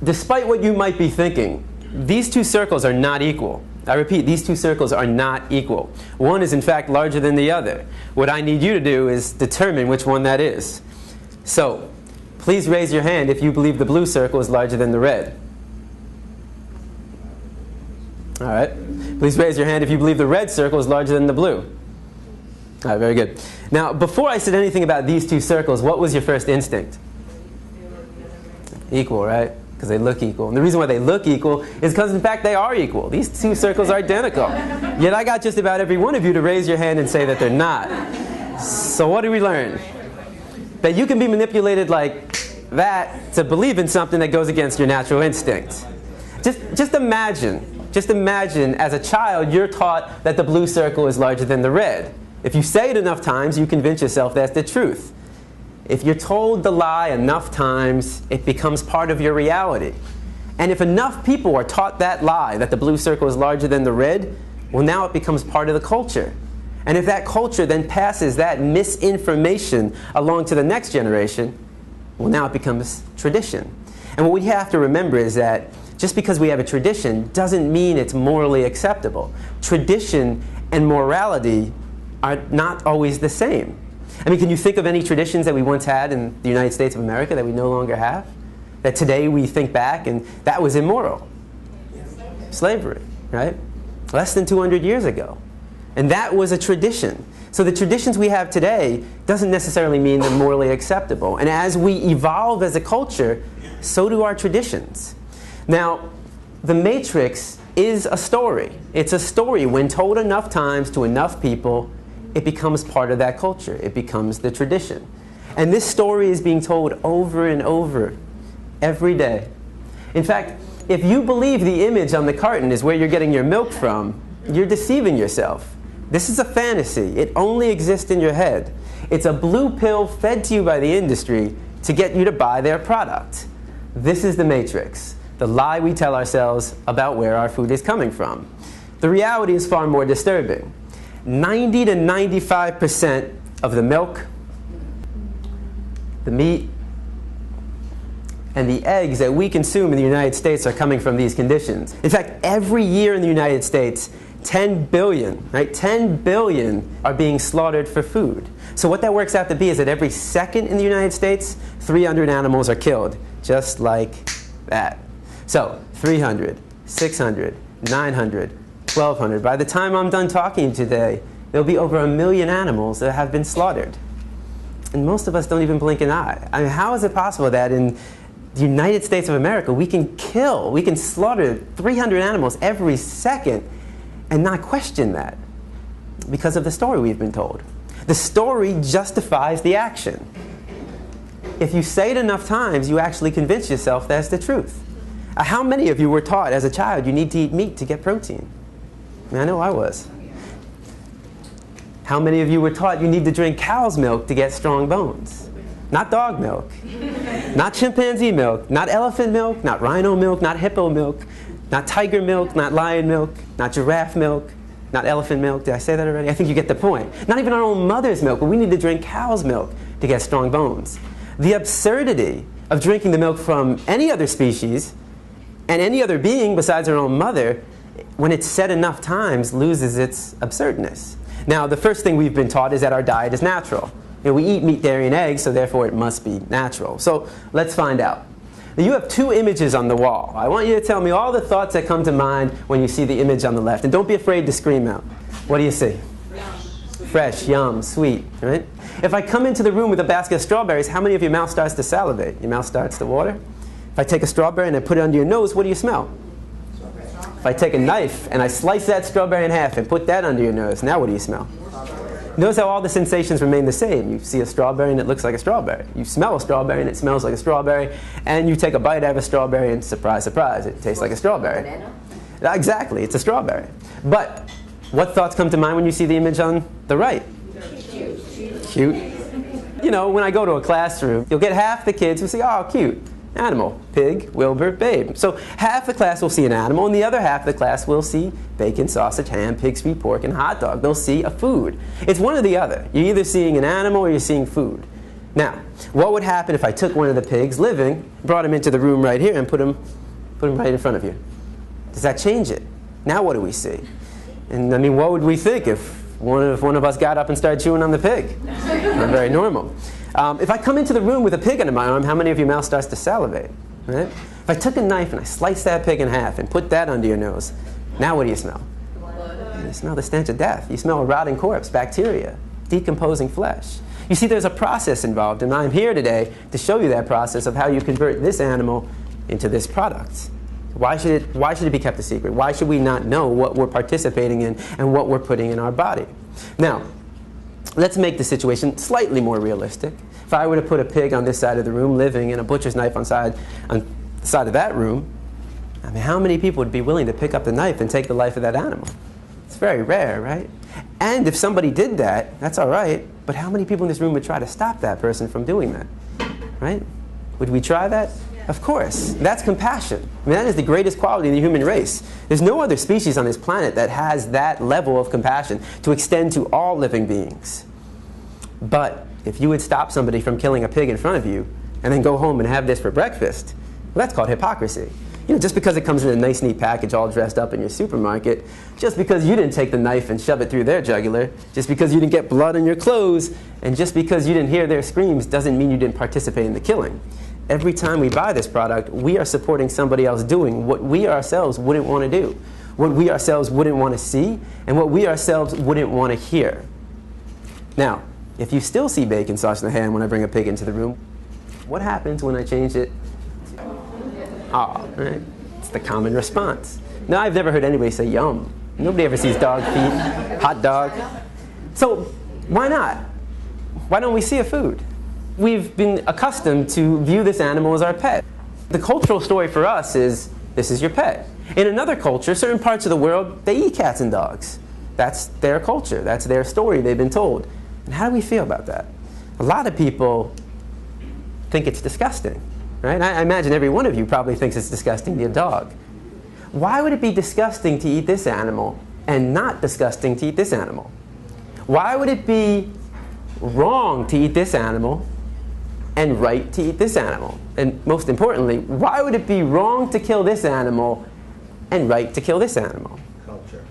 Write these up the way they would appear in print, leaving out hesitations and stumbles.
despite what you might be thinking, these two circles are not equal. I repeat, these two circles are not equal. One is in fact larger than the other. What I need you to do is determine which one that is. So, please raise your hand if you believe the blue circle is larger than the red. All right. Please raise your hand if you believe the red circle is larger than the blue. All right, very good. Now, before I said anything about these two circles, what was your first instinct? Equal, right? Because they look equal. And the reason why they look equal is because, in fact, they are equal. These two circles are identical. Yet I got just about every one of you to raise your hand and say that they're not. So what do we learn? That you can be manipulated like that to believe in something that goes against your natural instinct. Just imagine as a child you're taught that the blue circle is larger than the red. If you say it enough times, you convince yourself that's the truth. If you're told the lie enough times, it becomes part of your reality. And if enough people are taught that lie, that the blue circle is larger than the red, well, now it becomes part of the culture. And if that culture then passes that misinformation along to the next generation, well, now it becomes tradition. And what we have to remember is that just because we have a tradition doesn't mean it's morally acceptable. Tradition and morality are not always the same. I mean, can you think of any traditions that we once had in the United States of America that we no longer have? That today we think back and that was immoral? Slavery, right? Less than 200 years ago. And that was a tradition. So the traditions we have today doesn't necessarily mean they're morally acceptable. And as we evolve as a culture, so do our traditions. Now, The Matrix is a story. It's a story. When told enough times to enough people, it becomes part of that culture. It becomes the tradition. And this story is being told over and over every day. In fact, if you believe the image on the carton is where you're getting your milk from, you're deceiving yourself. This is a fantasy. It only exists in your head. It's a blue pill fed to you by the industry to get you to buy their product. This is the Matrix, the lie we tell ourselves about where our food is coming from. The reality is far more disturbing. 90 to 95% of the milk, the meat, and the eggs that we consume in the United States are coming from these conditions. In fact, every year in the United States, 10 billion, right? 10 billion are being slaughtered for food. So what that works out to be is that every second in the United States, 300 animals are killed, just like that. So 300, 600, 900, 1,200. By the time I'm done talking today, there'll be over 1 million animals that have been slaughtered. And most of us don't even blink an eye. I mean, how is it possible that in the United States of America we can slaughter 300 animals every second and not question that? Because of the story we've been told. The story justifies the action. If you say it enough times, you actually convince yourself that's the truth. How many of you were taught as a child you need to eat meat to get protein? I mean, I know I was. How many of you were taught you need to drink cow's milk to get strong bones? Not dog milk, not chimpanzee milk, not elephant milk, not rhino milk, not hippo milk, not tiger milk, not lion milk, not giraffe milk, not elephant milk. Did I say that already? I think you get the point. Not even our own mother's milk, but we need to drink cow's milk to get strong bones. The absurdity of drinking the milk from any other species and any other being besides our own mother, when it's said enough times, loses its absurdness. Now, the first thing we've been taught is that our diet is natural. You know, we eat meat, dairy, and eggs, so therefore it must be natural. So let's find out. Now, you have two images on the wall. I want you to tell me all the thoughts that come to mind when you see the image on the left. And don't be afraid to scream out. What do you see? Fresh, yum, sweet, right? If I come into the room with a basket of strawberries, how many of your mouth starts to salivate? Your mouth starts to water? If I take a strawberry and I put it under your nose, what do you smell? If I take a knife and I slice that strawberry in half and put that under your nose, now what do you smell? Notice how all the sensations remain the same. You see a strawberry and it looks like a strawberry. You smell a strawberry and it smells like a strawberry. And you take a bite out of a strawberry and surprise, surprise, it tastes like a strawberry. Banana? Exactly, it's a strawberry. But what thoughts come to mind when you see the image on the right? Cute. You know, when I go to a classroom, you'll get half the kids who say, oh, cute. Animal, pig, Wilbur, babe. So half the class will see an animal, and the other half of the class will see bacon, sausage, ham, pig, sweet pork, and hot dog. They'll see a food. It's one or the other. You're either seeing an animal or you're seeing food. Now, what would happen if I took one of the pigs living, brought him into the room right here, and put him right in front of you? Does that change it? Now what do we see? And I mean, what would we think if one of us got up and started chewing on the pig? Not very normal. If I come into the room with a pig under my arm, how many of your mouth starts to salivate? Right? If I took a knife and I sliced that pig in half and put that under your nose, now what do you smell? You smell the stench of death. You smell a rotting corpse, bacteria, decomposing flesh. You see, there's a process involved, and I'm here today to show you that process of how you convert this animal into this product. Why should it be kept a secret? Why should we not know what we're participating in and what we're putting in our body? Now, let's make the situation slightly more realistic. If I were to put a pig on this side of the room living and a butcher's knife on the side of that room, I mean, how many people would be willing to pick up the knife and take the life of that animal? It's very rare, right? And if somebody did that, that's all right, but how many people in this room would try to stop that person from doing that, right? Would we try that? Of course. That's compassion. I mean, that is the greatest quality in the human race. There's no other species on this planet that has that level of compassion to extend to all living beings. But if you would stop somebody from killing a pig in front of you and then go home and have this for breakfast, well, that's called hypocrisy. You know, just because it comes in a nice, neat package all dressed up in your supermarket, just because you didn't take the knife and shove it through their jugular, just because you didn't get blood on your clothes, and just because you didn't hear their screams doesn't mean you didn't participate in the killing. Every time we buy this product, we are supporting somebody else doing what we ourselves wouldn't want to do, what we ourselves wouldn't want to see, and what we ourselves wouldn't want to hear. Now, if you still see bacon sauce in the hand when I bring a pig into the room, what happens when I change it? Ah, right? It's the common response. Now, I've never heard anybody say yum. Nobody ever sees dog feet, hot dog. So why not? Why don't we see a food? We've been accustomed to view this animal as our pet. The cultural story for us is, this is your pet. In another culture, certain parts of the world, they eat cats and dogs. That's their culture. That's their story they've been told. And how do we feel about that? A lot of people think it's disgusting, right? I imagine every one of you probably thinks it's disgusting to eat a dog. Why would it be disgusting to eat this animal and not disgusting to eat this animal? Why would it be wrong to eat this animal and right to eat this animal? And most importantly, why would it be wrong to kill this animal and right to kill this animal? Culture.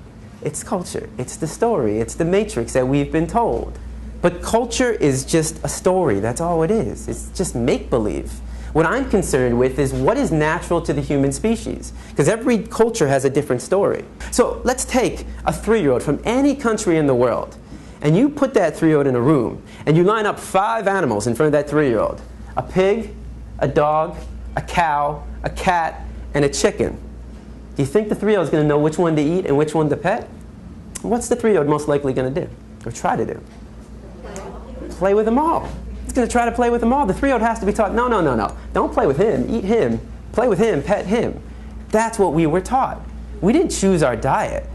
It's culture. It's the story. It's the matrix that we've been told. But culture is just a story. That's all it is. It's just make-believe. What I'm concerned with is what is natural to the human species. Because every culture has a different story. So let's take a 3-year-old from any country in the world, and you put that 3-year-old in a room, and you line up 5 animals in front of that 3-year-old. A pig, a dog, a cow, a cat, and a chicken. Do you think the 3-year-old is going to know which one to eat and which one to pet? What's the 3-year-old most likely going to do, or try to do? Play with them all. It's going to try to play with them all. The 3-year-old has to be taught, no, no, no, no. Don't play with him. Eat him. Play with him. Pet him. That's what we were taught. We didn't choose our diet.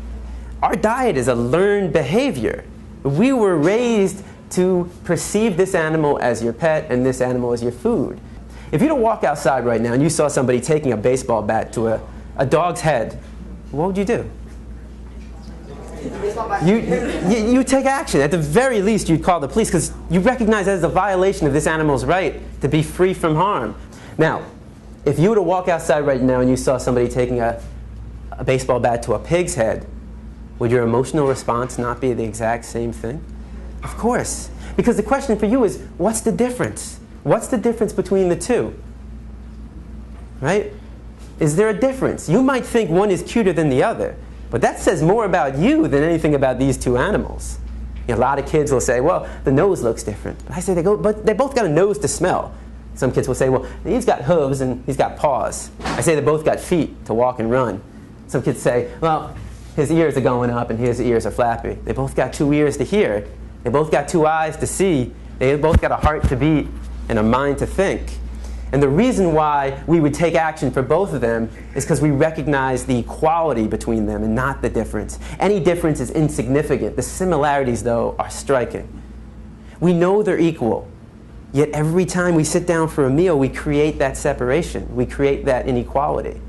Our diet is a learned behavior. We were raised to perceive this animal as your pet and this animal as your food. If you don't walk outside right now and you saw somebody taking a baseball bat to a dog's head, what would you do? You take action. At the very least, you'd call the police because you recognize that as a violation of this animal's right to be free from harm. Now, if you were to walk outside right now and you saw somebody taking a baseball bat to a pig's head, would your emotional response not be the exact same thing? Of course. Because the question for you is, what's the difference? What's the difference between the two? Right? Is there a difference? You might think one is cuter than the other. But that says more about you than anything about these 2 animals. You know, a lot of kids will say, well, the nose looks different. But I say, but they both got a nose to smell. Some kids will say, well, he's got hooves and he's got paws. I say they both got feet to walk and run. Some kids say, well, his ears are going up and his ears are flappy. They both got 2 ears to hear. They both got 2 eyes to see. They both got a heart to beat and a mind to think. And the reason why we would take action for both of them is because we recognize the equality between them and not the difference. Any difference is insignificant. The similarities, though, are striking. We know they're equal, yet every time we sit down for a meal, we create that separation. We create that inequality.